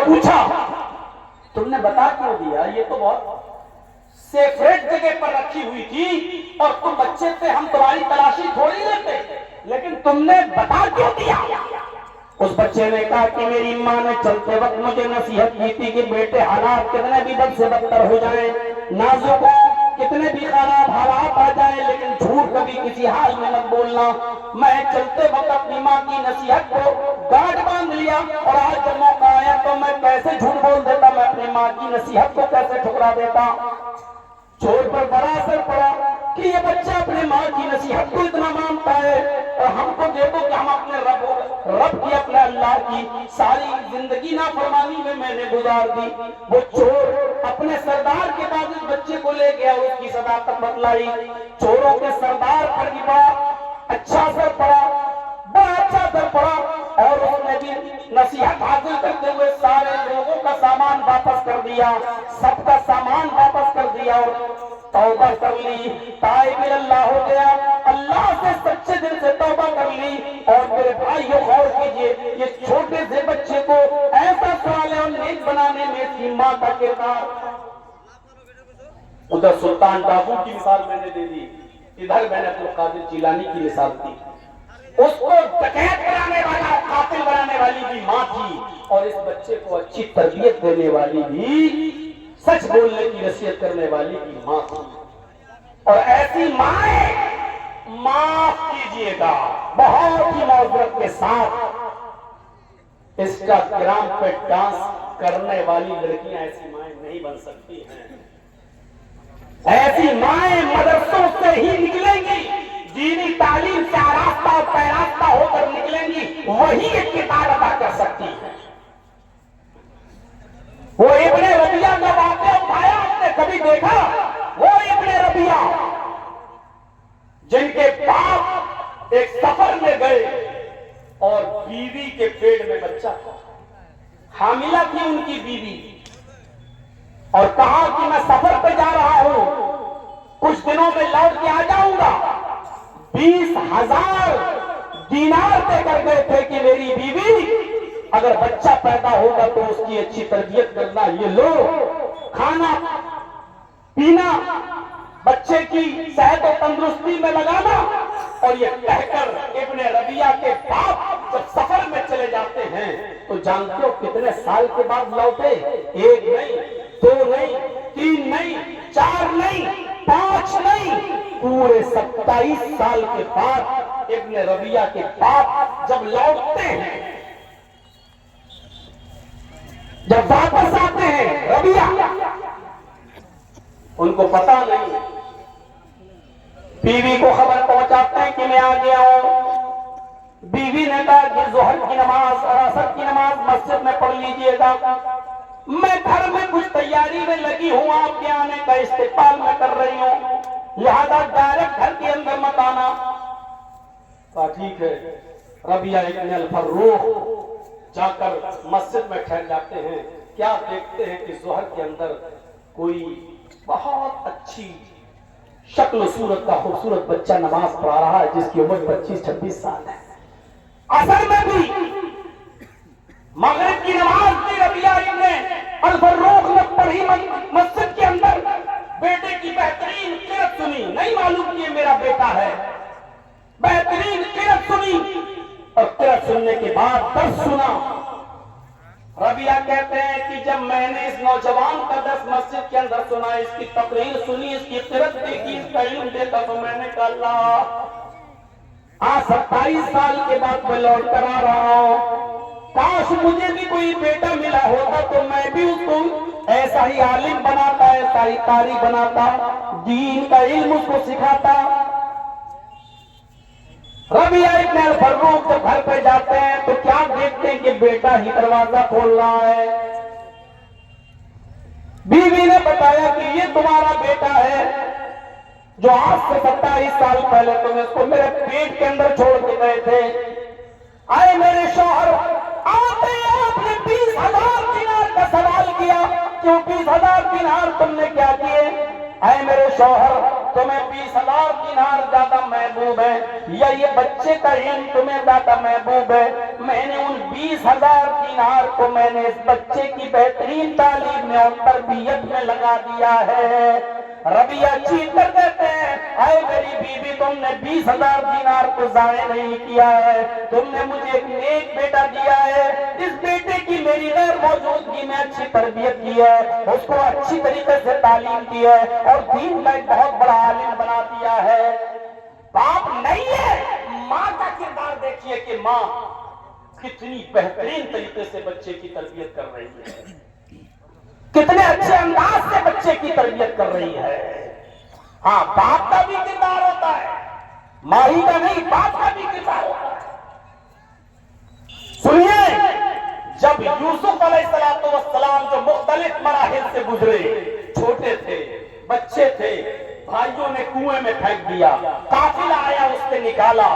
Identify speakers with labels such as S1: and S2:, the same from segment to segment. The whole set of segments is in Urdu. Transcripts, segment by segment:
S1: پوچھا تم نے بتا کیوں دیا؟ یہ تو بہت سیفریٹ جگہ پر رکھی ہوئی تھی اور تم بچے تھے، ہم تمہاری تلاشی تھوڑی لیتے، لیکن تم نے بتا کیوں دیا؟ اس بچے نے کہا کہ میری ماں نے چلتے وقت مجھے نصیحت کی تھی کہ بیٹے حالات کتنے بھی بد سے بدتر ہو جائیں، نازک ہو، کتنے بھی خراب حالات آ جائیں، لیکن جھوٹ کبھی کسی حال میں مت بولنا۔ میں چلتے وقت اپنی ماں کی نصیحت کو گاٹھ باندھ لیا، اور آج جب موقع آیا تو میں کیسے جھوٹ بول دیتا، میں اپنی ماں کی نصیحت کو کیسے ٹھکرا دیتا۔ چور پر بڑا اثر پڑا کہ یہ بچہ اپنے ماں کی نصیحت کو اتنا مانتا ہے، اور ہم کو دیکھو کہ ہم اپنے رب کی، اپنے اللہ کی ساری زندگی نافرمانی میں نے گزار دی۔ وہ چور اپنے سردار کے پاس اس بچے کو لے گیا، اس کی صداقت بتلائی، چوروں کے سردار پر بھی بڑا اچھا اثر پڑا، بڑا اچھا اثر پڑا، اور اس نے بھی نصیحت حاصل کرتے ہوئے سارے لوگوں کا سامان واپس کر دیا، سب کا سامان واپس کر دیا، اور توبہ کر لی، تائب اللہ ہو گیا، اللہ سے سچے دل سے توبہ کر لی۔ اور میرے بھائیو غور کیجئے، یہ چھوٹے سے بچے کو ایسا صالح اور نیک بنانے میں اس کی ماں کا کردار۔ ادھر سلطان ڈاکو کی مثال میں نے دے دی، ادھر میں نے عبد القادر جیلانی کی مثال دی۔ اس کو ڈکیت بنانے والا، قاتل بنانے والی بھی ماں تھی، اور اس بچے کو اچھی تربیت دینے والی بھی، سچ بولنے کی نصیحت کرنے والی بھی ماں تھی۔ اور ایسی مائیں معاف کیجئے گا، بہت ہی معذرت کے ساتھ انسٹاگرام پہ ڈانس کرنے والی لڑکیاں ایسی مائیں نہیں بن سکتی ہیں۔ ایسی مائیں مدرسوں سے ہی نکلیں گی، دینی تعلیم سے آراستہ اور پیراستہ ہو کر نکلیں گی، وہی ایک کردار ادا کر سکتی ہے۔ وہ ابن ربیعہ کا واقعہ اٹھایا، آپ نے کبھی دیکھا؟ وہ ابن ربیعہ جن کے باپ ایک سفر میں گئے اور بیوی کے پیٹ میں بچہ تھا، حاملہ تھی ان کی بیوی، اور کہا کہ میں سفر پہ جا رہا ہوں، کچھ دنوں میں لوٹ کے آ جاؤں گا۔ 20,000 دینار دے کر گئے تھے کہ میری بیوی اگر بچہ پیدا ہوگا تو اس کی اچھی تربیت کرنا، یہ لو، کھانا پینا، بچے کی صحت و تندرستی میں لگانا۔ اور یہ کہہ کر ابن ربیعہ کے باپ جب سفر میں چلے جاتے ہیں تو جانتے ہو کتنے سال کے بعد لوٹے؟ 1 نہیں، 2 نہیں، 3 نہیں، 4 نہیں، 5 نہیں، پورے 27 سال کے بعد ابن ربیعہ کے باپ جب لوٹتے ہیں، جب واپس آتے ہیں ربیعہ، ان کو پتا نہیں، بیوی کو خبر پہنچاتے ہیں کہ میں آ گیا ہوں۔ بیوی نے کہا کہ ظہر کی نماز اور عصر کی نماز مسجد میں پڑھ لیجئے گا، میں گھر میں کچھ تیاری میں لگی ہوں، آپ کے آنے کا استقبال میں کر رہی ہوں، لہذا ڈائریکٹ گھر کے اندر مت آنا۔ کہا ٹھیک ہے۔ ربیعہ ابن الفروخ جا کر مسجد میں ٹھہر جاتے ہیں، کیا دیکھتے ہیں کہ ظہر کے اندر کوئی بہت اچھی شکل و صورت کا خوبصورت بچہ نماز پڑھا رہا ہے، جس کی عمر 25-26 سال ہے۔ عصر میں بھی، مغرب کی نماز بھی ربیعہ ابن الفروخ نے پڑھی مسجد کے اندر، بیٹے کی بہترین قرأت سنی، نہیں معلوم کہ یہ میرا بیٹا ہے، بہترین قرأت سنی، اور قرأت سننے کے بعد درس سنا۔ ربیعہ کہتے ہیں کہ جب میں نے اس نوجوان کا درس مسجد کے اندر سنا، اس کی تقریر سنی، اس کی قرأت دیکھی، اس کا علم دیکھا، تو میں نے کہا اللہ، آج 27 سال کے بعد میں لوٹ کر آ رہا ہوں، کاش مجھے بھی کوئی بیٹا ملا ہوتا تو میں بھی اس کو ایسا ہی عالم بناتا، ایسا ہی قاری بناتا، دین کا علم اس کو سکھاتا۔ ربیعہ ابن الفروخ جب گھر پہ جاتے ہیں تو کیا دیکھتے ہیں کہ بیٹا ہی دروازہ کھول رہا ہے۔ بیوی نے بتایا کہ یہ تمہارا بیٹا ہے جو آج سے 27 سال پہلے تم اس کو میرے پیٹ کے اندر چھوڑ کے گئے تھے۔ آئے میرے شوہر، آتے آپ نے 20,000 دینار کا سوال کیا، کیوں 20,000 دینار تم نے کیا کیے؟ اے میرے شوہر، تمہیں 20,000 دینار زیادہ محبوب ہے یا یہ بچے کا علم تمہیں زیادہ محبوب ہے؟ میں نے ان 20,000 دینار کو میں نے اس بچے کی بہترین تعلیم میں اور تربیت میں لگا دیا ہے۔ ربیہ چیخ کر کہتے ہیں اے میری بیوی تم نے 20,000 دینار کو ضائع نہیں کیا ہے، تم نے مجھے ایک نیک بیٹا دیا ہے، اس بیٹے کی میری غیر موجودگی میں اچھی تربیت کی ہے، اس کو اچھی طریقے سے تعلیم دی ہے اور دین کا ایک بہت بڑا عالم بنا دیا ہے۔ باپ نہیں ہے، ماں کا کردار دیکھیے کہ ماں کتنی بہترین طریقے سے بچے کی تربیت کر رہی ہے، کتنے اچھے انداز سے بچے کی تربیت کر رہی ہے۔ ہاں باپ کا بھی کردار ہوتا ہے، ماں ہی کا نہیں، باپ کا بھی کردار ہوتا ہے۔ سنیے، جب یوسف علیہ السلام جو مختلف مراحل سے گزرے، چھوٹے تھے، بچے تھے، بھائیوں نے کنویں میں پھینک دیا، قافلہ آیا اس نے نکالا،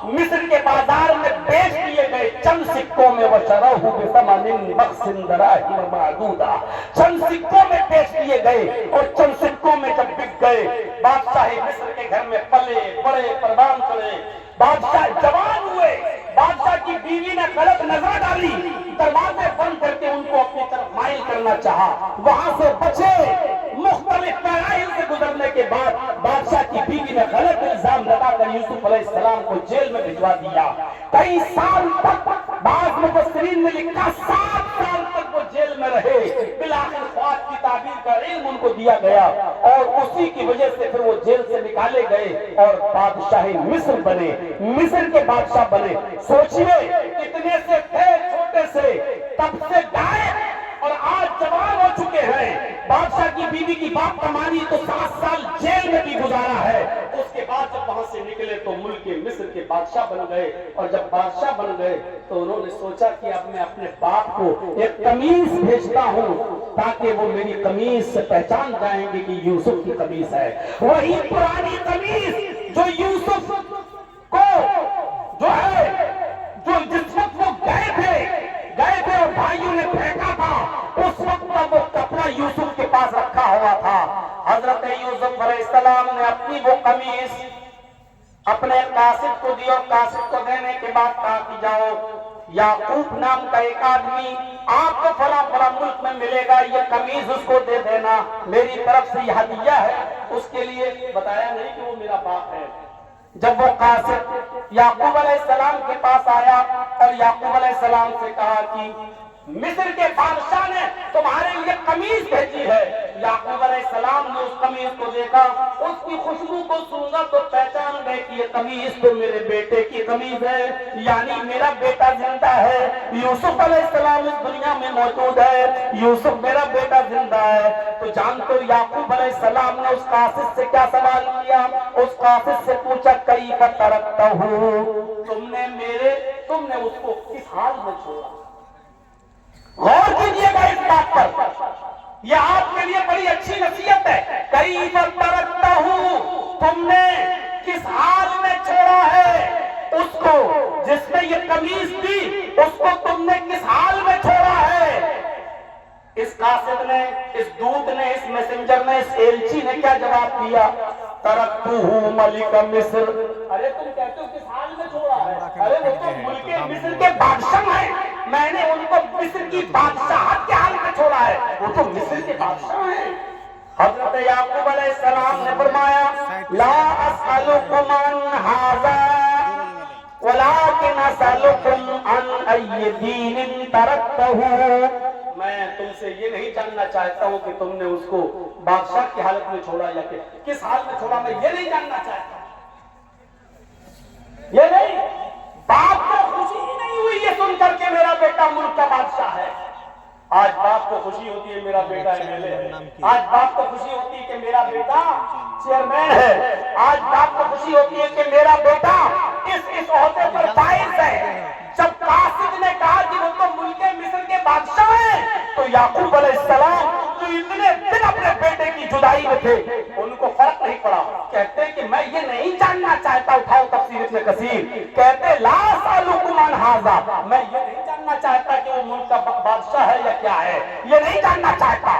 S1: مصر کے بازار میں بیچ دیے گئے چند سکوں میں، وَشَرَوْهُ بِثَمَنٍ بَخْسٍ دَرَاهِمَ مَعْدُودَةٍ، چند سکوں میں بیچ دیے گئے اور چند سکوں میں جب بک گئے، بادشاہ مصر کے گھر میں پلے بڑے پروان چڑھے، بادشاہ جوان ہوئے، بادشاہ کی بیوی نے غلط نظر ڈالی، دروازے بند کر کے ان کو اپنی طرف مائل کرنا چاہا، وہاں سے بچے، مختلف مراحل سے گزرنے کے بعد بادشاہ کی بیوی نے غلط الزام لگا کر یوسف علیہ السلام کو جیل میں بھجوا دیا۔ کئی سال تک، بعض مفسرین نے لکھا 7 سال تک وہ جیل میں رہے، بالآخر خواب کی تعبیر کا علم ان کو دیا گیا اور اسی کی وجہ سے پھر وہ جیل سے نکالے گئے اور بادشاہ مصر بنے، مصر کے بادشاہ بنے۔ سوچئے کتنے سے تھے چھوٹے سے، تب سے گائے اور آج جوان ہو چکے ہیں۔ بادشاہ کی بیوی کی بات کمانی تو 7 سال جیل میں بھی گزارا ہے، اس کے بعد جب وہاں سے نکلے تو ملک مصر کے بادشاہ بن گئے، اور جب بادشاہ بن گئے تو انہوں نے سوچا کہ اب میں اپنے باپ کو ایک قمیص بھیجتا ہوں تاکہ وہ میری قمیص سے پہچان جائیں گے کہ یوسف کی قمیص ہے۔ وہی پرانی قمیص جو یوسف کو جو ہے، جو جس وقت وہ گئے تھے اور بھائیوں نے پھینکا تھا، اس وقت کا وہ کپڑا یوسف کے پاس رکھا ہوا تھا۔ حضرت یوسف علیہ السلام نے اپنی وہ قمیص اپنے قاصد کو دی اور قاصد کو دینے کے بعد کہا کہ جاؤ، یعقوب نام کا ایک آدمی آپ کو فلاں فلاں ملک میں ملے گا، یہ قمیص اس کو دے دینا، میری طرف سے یہ ہدیہ ہے۔ اس کے لیے بتایا نہیں کہ وہ میرا باپ ہے۔ جب وہ قاصد یعقوب علیہ السلام کے پاس آیا اور یعقوب علیہ السلام سے کہا کہ مصر کے بادشاہ نے تمہارے لیے قمیص بھیجی ہے، یعقوب علیہ السلام نے اس قمیص کو دیکھا، اس کی خوشبو کو سونگا تو پہچان گئے کہ یہ قمیص تو میرے بیٹے کی قمیص ہے، یعنی میرا بیٹا زندہ ہے، یوسف علیہ السلام اس دنیا میں موجود ہے، یوسف میرا بیٹا زندہ ہے۔ تو جانتے ہو یعقوب علیہ السلام نے اس قاصد سے کیا سوال کیا؟ اس قاصد سے پوچھا کیف ترکتہ، تم نے اس کو کس حال میں چھوڑا؟ غور کیجئے گا اس بات پر، یہ آپ کے لیے بڑی اچھی نصیحت ہے۔ کیف ترکتہ، تم نے کس حال میں چھوڑا ہے اس کو، جس نے یہ قمیص دی، اس کو تم نے کس حال میں چھوڑا ہے؟ اس قاصد نے، اس دودھ نے، اس میسنجر نے، اس ایلچی نے کیا جواب دیا؟ ترکتہ ملک مصر۔ ارے تم کہتے ہو کس حال میں چھوڑا ہے؟ ارے وہ تو ملک مصر کے بادشاہ ہیں، میں نے ان کو مصر کی بادشاہت کے حال میں چھوڑا ہے، وہ تو مصر کے بادشاہ ہیں۔ حضرت یعقوب علیہ السلام نے فرمایا لا اسألکم عن ھذا ولکن اسألکم عن ای دین ترکتہ، میں تم سے یہ نہیں جاننا چاہتا ہوں کہ تم نے اس کو بادشاہ کی حالت میں چھوڑا یا کہ کس حال میں چھوڑا، میں یہ نہیں جاننا چاہتا۔ یہ نہیں، باپ کو خوشی ہی نہیں ہوئی یہ سن کر کے میرا بیٹا ملک کا بادشاہ ہے۔ آج باپ کو خوشی ہوتی ہے میرا بیٹا MLA ہے، آج باپ کو خوشی ہوتی ہے کہ میرا بیٹا چیئرمین ہے، آج باپ کو خوشی ہوتی ہے کہ میرا بیٹا اس عہدے پر فائز ہے۔ جب قاصد نے کہا کہ وہ تو ملک مصر کے بادشاہ ہیں، تو یعقوب علیہ السلام جو اتنے دن اپنے بیٹے کی جدائی میں تھے، ان کو فرق نہیں پڑا، کہتے کہ میں یہ نہیں جاننا چاہتا، اٹھاؤ تفسیر ابن کثیر، کہتے لا اسألکم عن ھذا، میں یہ نہیں جاننا چاہتا کہ وہ ملک کا بادشاہ ہے یا کیا ہے، یہ نہیں جاننا چاہتا۔